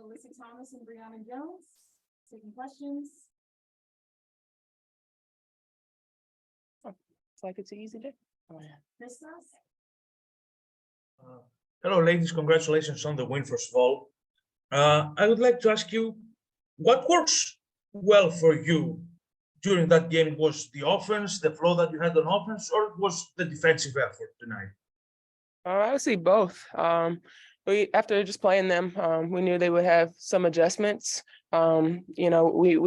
Alyssa Thomas and Brionna Jones, taking questions. It's like it's an easy day. Christos? Hello, ladies. Congratulations on the win, first of all. I would like to ask you, what works well for you during that game? Was the offense, the flow that you had on offense, or was the defensive effort tonight? I would say both. We after just playing them, we knew they would have some adjustments. We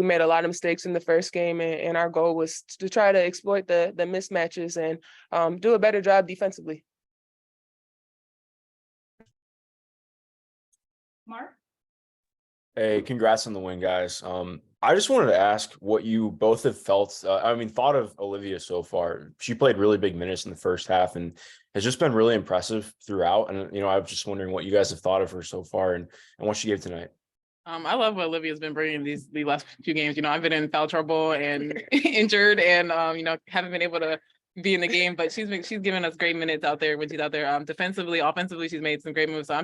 made a lot of mistakes in the first game, and our goal was to try to exploit the mismatches and do a better job defensively. Mark? Hey, congrats on the win, guys. I just wanted to ask what you both have felt. Thought of Olivia so far. She played really big minutes in the first half and has just been really impressive throughout. And I was just wondering what you guys have thought of her so far and what she gave tonight. I love what Olivia's been bringing the last few games. I've been in foul trouble and injured, and haven't been able to be in the game. But she's given us great minutes out there when she's out there. Defensively, offensively, she's made some great moves. So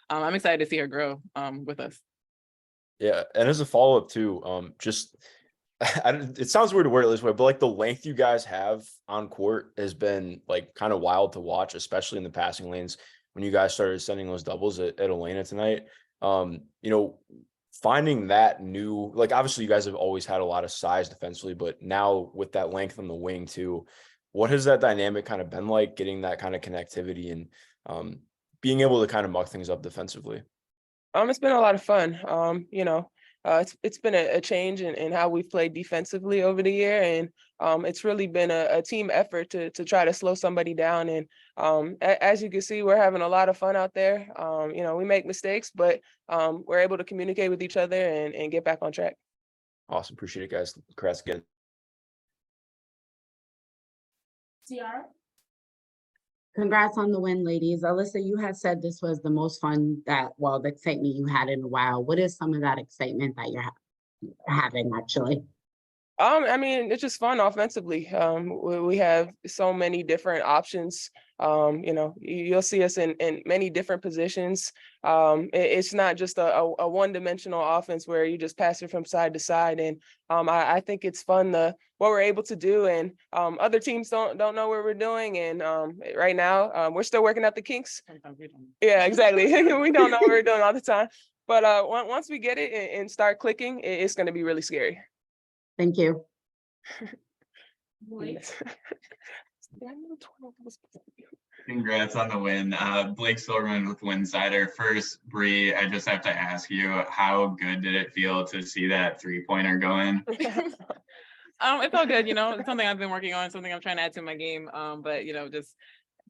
I'm excited to see her grow with us. Yeah, and as a follow-up too, it sounds weird to word it this way, but like the length you guys have on court has been like kind of wild to watch, especially in the passing lanes when you guys started sending those doubles at Elena tonight. Finding that new, like obviously you guys have always had a lot of size defensively, but now with that length on the wing too, what has that dynamic kind of been like, getting that kind of connectivity and being able to kind of muck things up defensively? It's been a lot of fun. It's been a change in how we've played defensively over the year, and it's really been a team effort to try to slow somebody down. And as you can see, we're having a lot of fun out there. We make mistakes, but we're able to communicate with each other and get back on track. Awesome, appreciate it, guys. Congrats again. Tiara? Congrats on the win, ladies. Alyssa, you had said this was the most fun the excitement you had in a while. What is some of that excitement that you're having actually? It's just fun offensively. We have so many different options. You'll see us in many different positions. It's not just a one-dimensional offense where you just pass it from side to side. And I think it's fun what we're able to do. And other teams don't know what we're doing. And right now, we're still working out the kinks. Sometimes we don't. Yeah, exactly. We don't know what we're doing all the time. But once we get it and start clicking, it's going to be really scary. Thank you. Blake? Congrats on the win. Blake Silverman with Winsider. First, Bree, I just have to ask you, how good did it feel to see that three-pointer go in? It felt good. It's something I've been working on, something I'm trying to add to my game. But just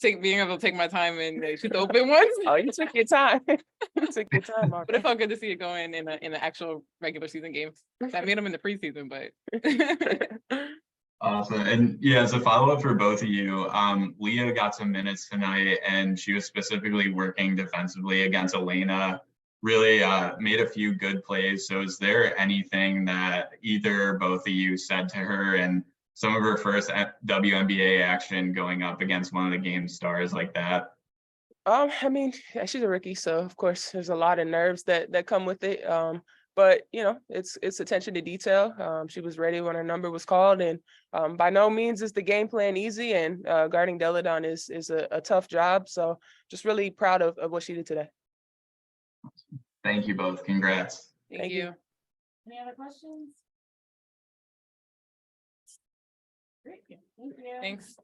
being able to take my time and shoot the open ones. Oh, you took your time. You took your time, Mark. But it felt good to see it go in the actual regular season game. I made them in the preseason, but Awesome. And yeah, as a follow-up for both of you, Leah got some minutes tonight and she was specifically working defensively against Elena, really made a few good plays. So is there anything that either both of you said to her and some of her first WNBA action going up against one of the game stars like that? She's a rookie, so of course there's a lot of nerves that come with it. But it's attention to detail. She was ready when her number was called, and by no means is the game plan easy. And guarding Deladon is a tough job. So just really proud of what she did today. Thank you both. Congrats. thank you. Any other questions? Great. Thank you. Thanks.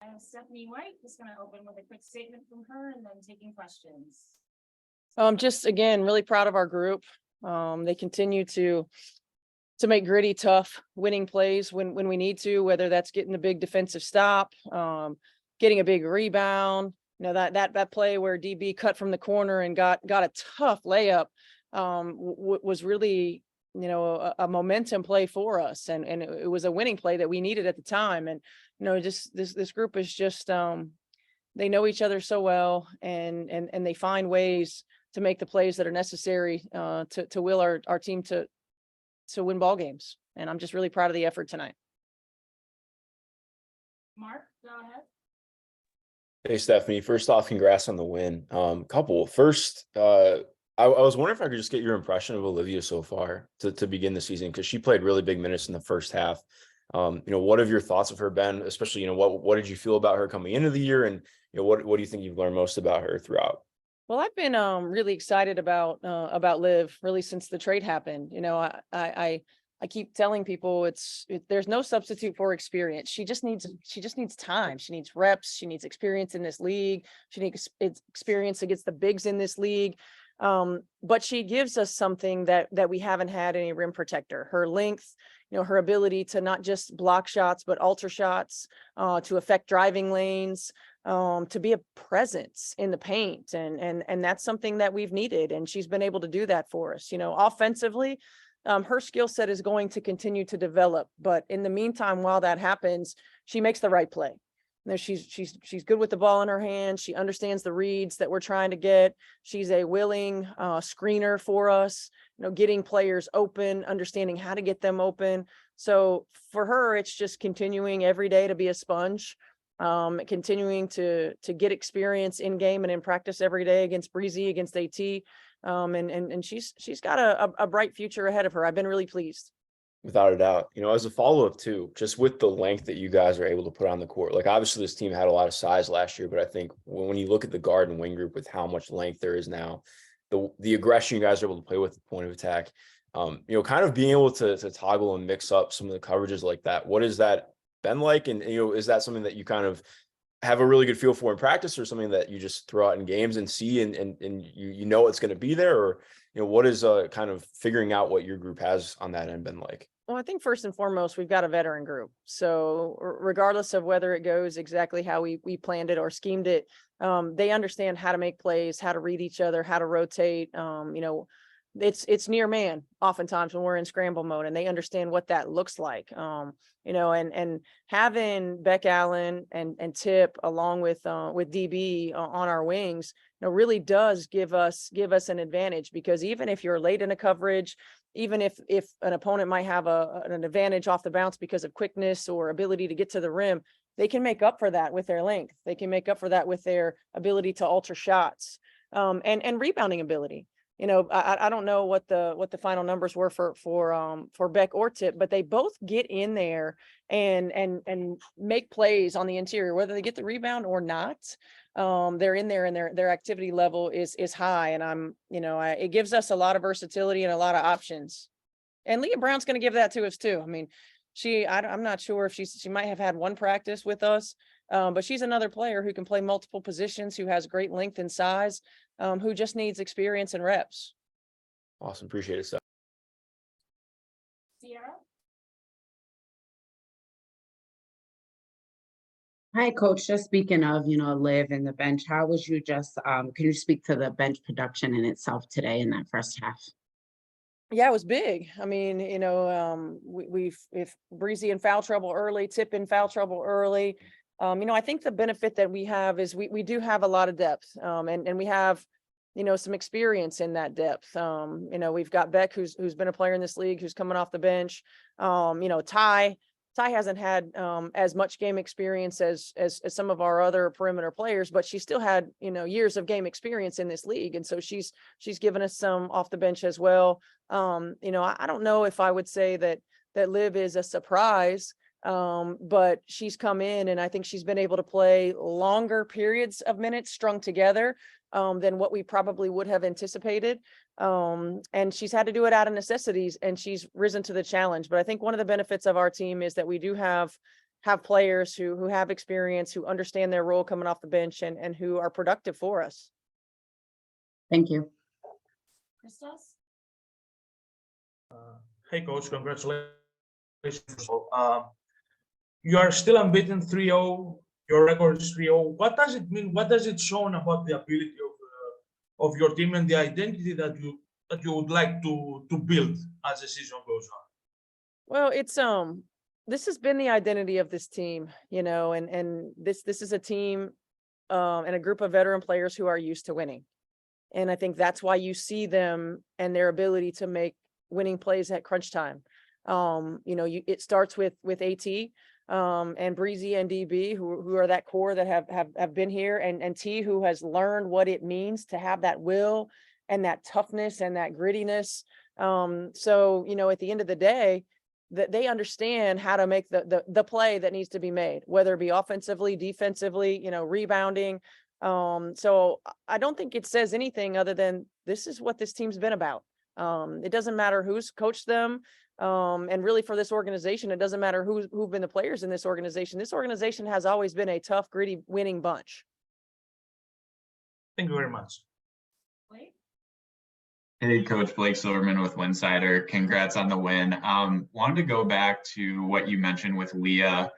I have Stephanie White, just gonna open with a quick statement from her and then taking questions. Just again, really proud of our group. They continue to make gritty, tough, winning plays when we need to, whether that's getting a big defensive stop, getting a big rebound. You know, that play where DB cut from the corner and got a tough layup was really, you know, a momentum play for us, and it was a winning play that we needed at the time. And you know, just this group is just they know each other so well, and they find ways to make the plays that are necessary to will our team to win ball games. And I'm just really proud of the effort tonight. Mark, go ahead. Hey, Stephanie, first off, congrats on the win. First, I was wondering if I could just get your impression of Olivia so far to begin the season, because she played really big minutes in the first half. You know, what have your thoughts of her been, especially, you know, what did you feel about her coming into the year, and you know, what do you think you've learned most about her throughout? Well, I've been really excited about Liv really since the trade happened. You know, I keep telling people there's no substitute for experience. She just needs time. She needs reps. She needs experience in this league. She needs experience against the bigs in this league. But she gives us something that we haven't had any rim protector. Her length, you know, her ability to not just block shots, but alter shots, to affect driving lanes, to be a presence in the paint. And that's something that we've needed. And she's been able to do that for us. You know, offensively, her skill set is going to continue to develop. But in the meantime, while that happens, she makes the right play. You know, she's good with the ball in her hand. She understands the reads that we're trying to get. She's a willing screener for us, you know, getting players open, understanding how to get them open. So for her, it's just continuing every day to be a sponge, continuing to get experience in game and in practice every day against Breezy, against AT. And she's got a bright future ahead of her. I've been really pleased. Without a doubt. You know, as a follow-up too, just with the length that you guys are able to put on the court, like obviously this team had a lot of size last year, but I think when you look at the guard and wing group with how much length there is now, the aggression you guys are able to play with the point of attack, you know, kind of being able to toggle and mix up some of the coverages like that. What has that been like? And, you know, is that something that you kind of have a really good feel for in practice, or something that you just throw out in games and see and you know it's going to be there? Or, you know, what is kind of figuring out what your group has on that end been like? Well, I think first and foremost, we've got a veteran group. So regardless of whether it goes exactly how we planned it or schemed it, they understand how to make plays, how to read each other, how to rotate. You know, it's near man oftentimes when we're in scramble mode, and they understand what that looks like. You know, and having Beck Allen and Tip along with DB on our wings, you know, really does give us an advantage, because even if you're late in a coverage, even if an opponent might have an advantage off the bounce because of quickness or ability to get to the rim, they can make up for that with their length. They can make up for that with their ability to alter shots, and rebounding ability. You know, I don't know what the final numbers were for Beck or Tip, but they both get in there and make plays on the interior, whether they get the rebound or not. They're in there, and their activity level is high. And it gives us a lot of versatility and a lot of options. And Leah Brown's going to give that to us too. I mean, I'm not sure if she might have had one practice with us, but she's another player who can play multiple positions, who has great length and size, who just needs experience and reps. Awesome. Appreciate it, Steph. Sierra? Hi, Coach. Just speaking of, you know, Liv and the bench, how was you just, can you speak to the bench production in itself today in that first half? Yeah, it was big. I mean, you know, if Breezy in foul trouble early, Tip in foul trouble early, you know, I think the benefit that we have is we do have a lot of depth, and we have, you know, some experience in that depth. You know, we've got Beck, who's been a player in this league, who's coming off the bench. You know, Ty hasn't had as much game experience as some of our other perimeter players, but she still had, you know, years of game experience in this league. And so she's given us some off the bench as well. You know, I don't know if I would say that Liv is a surprise, but she's come in, and I think she's been able to play longer periods of minutes strung together than what we probably would have anticipated. And she's had to do it out of necessities, and she's risen to the challenge. But I think one of the benefits of our team is that we do have have players who have experience, who understand their role coming off the bench and who are productive for us. Thank you. Christos? Hey, coach, congratulations. You are still unbeaten 3-0. Your record is 3-0. What does it mean? What does it show about the ability of your team and the identity that you would like to build as the season goes on? Well, it's this has been the identity of this team, you know, and this is a team and a group of veteran players who are used to winning. And I think that's why you see them and their ability to make winning plays at crunch time. You know, it starts with AT and Breezy and DB, who are that core that have been here, and T, who has learned what it means to have that will and that toughness and that grittiness. So, you know, at the end of the day, that they understand how to make the play that needs to be made, whether it be offensively, defensively, you know, rebounding. So I don't think it says anything other than this is what this team's been about. It doesn't matter who's coached them. And really for this organization, it doesn't matter who've been the players in this organization. This organization has always been a tough, gritty, winning bunch. Thank you very much. Blake? Hey, Coach Blake Silverman with Winsider. Congrats on the win. Wanted to go back to what you mentioned with Leah.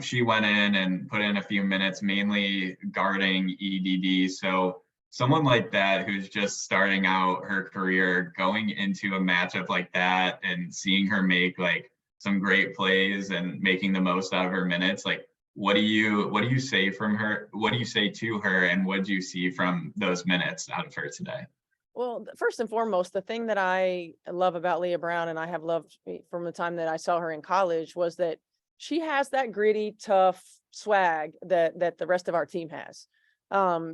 She went in and put in a few minutes, mainly guarding EDD. So someone like that who's just starting out her career, going into a matchup like that and seeing her make like some great plays and making the most out of her minutes, like what do you say from her? What do you say to her, and what do you see from those minutes out of her today? Well, first and foremost, the thing that I love about Leah Brown, and I have loved from the time that I saw her in college, was that she has that gritty, tough swag that the rest of our team has.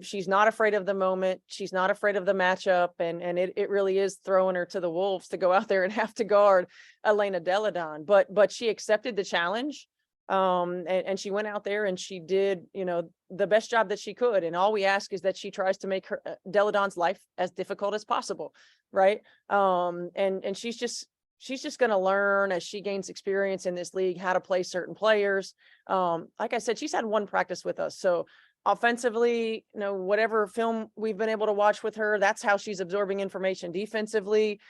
She's not afraid of the moment. She's not afraid of the matchup. And it really is throwing her to the wolves to go out there and have to guard Elena Deladon. But she accepted the challenge. And she went out there and she did, you know, the best job that she could. And all we ask is that she tries to make her Deladon's life as difficult as possible. Right. And she's just going to learn as she gains experience in this league, how to play certain players. Like I said, she's had one practice with us. So offensively, you know, whatever film we've been able to watch with her, that's how she's absorbing information. Defensively,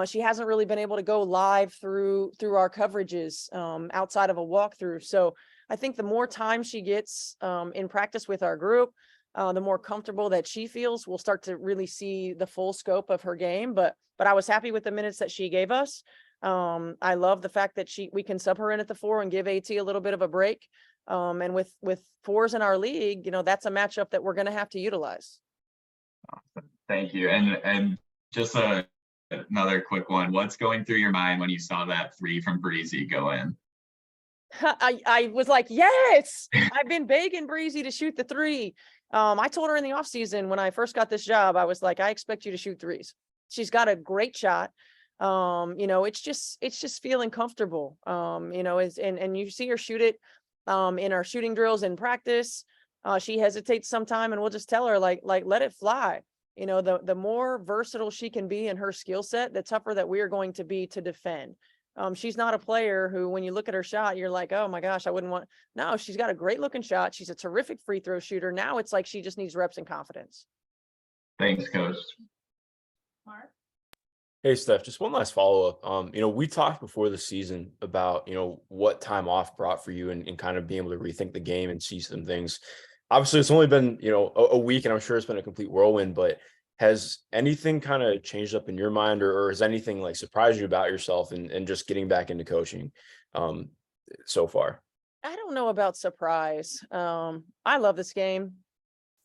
she hasn't really been able to go live through our coverages outside of a walkthrough. So I think the more time she gets in practice with our group, the more comfortable that she feels, we'll start to really see the full scope of her game. But I was happy with the minutes that she gave us. I love the fact that we can sub her in at the 4 and give AT a little bit of a break. And with 4s in our league, you know, that's a matchup that we're going to have to utilize. Thank you. And just another quick one. What's going through your mind when you saw that 3 from Breezy go in? I was like, yes, I've been begging Breezy to shoot the 3. I told her in the off season when I first got this job, I was like, I expect you to shoot 3s. She's got a great shot. You know, it's just feeling comfortable. You know, and you see her shoot it in our shooting drills in practice. She hesitates sometime and we'll just tell her like let it fly. You know, the more versatile she can be in her skill set, the tougher that we are going to be to defend. She's not a player who, when you look at her shot, you're like, oh my gosh, I wouldn't want. No, she's got a great looking shot. She's a terrific free throw shooter. Now it's like she just needs reps and confidence. Thanks, Coach. Mark? Hey, Steph, just one last follow-up. You know, we talked before the season about, you know, what time off brought for you and kind of being able to rethink the game and see some things. Obviously, it's only been, you know, a week, and I'm sure it's been a complete whirlwind, but has anything kind of changed up in your mind, or has anything like surprised you about yourself and just getting back into coaching so far? I don't know about surprise. I love this game,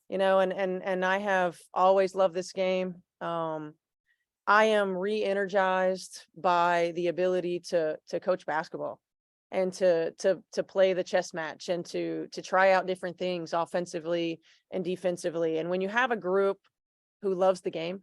you know, and I have always loved this game. I am re-energized by the ability to coach basketball and to play the chess match and to try out different things offensively and defensively. And when you have a group who loves the game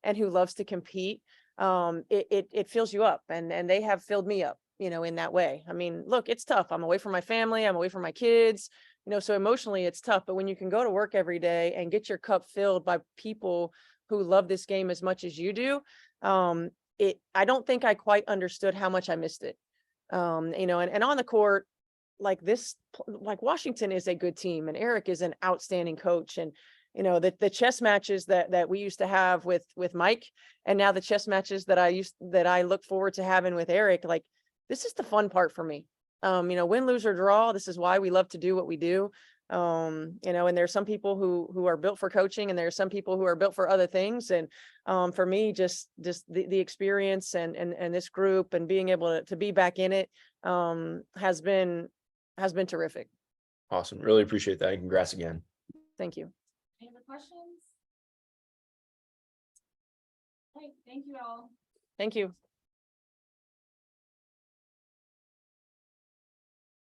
and who loves to compete, it fills you up, and they have filled me up, you know, in that way. I mean, look, it's tough. I'm away from my family. I'm away from my kids, you know, so emotionally it's tough. But when you can go to work every day and get your cup filled by people who love this game as much as you do, I don't think I quite understood how much I missed it. You know, and on the court, like this, like Washington is a good team and Eric is an outstanding coach. And, you know, the chess matches that we used to have with Mike, and now the chess matches that I look forward to having with Eric, like this is the fun part for me. You know, win, lose or draw, this is why we love to do what we do. You know, and there's some people who are built for coaching and there's some people who are built for other things. And for me, just the experience and this group and being able to be back in it has been terrific. Awesome. Really appreciate that. And congrats again. Thank you. Any other questions? Okay, thank you all. Thank you.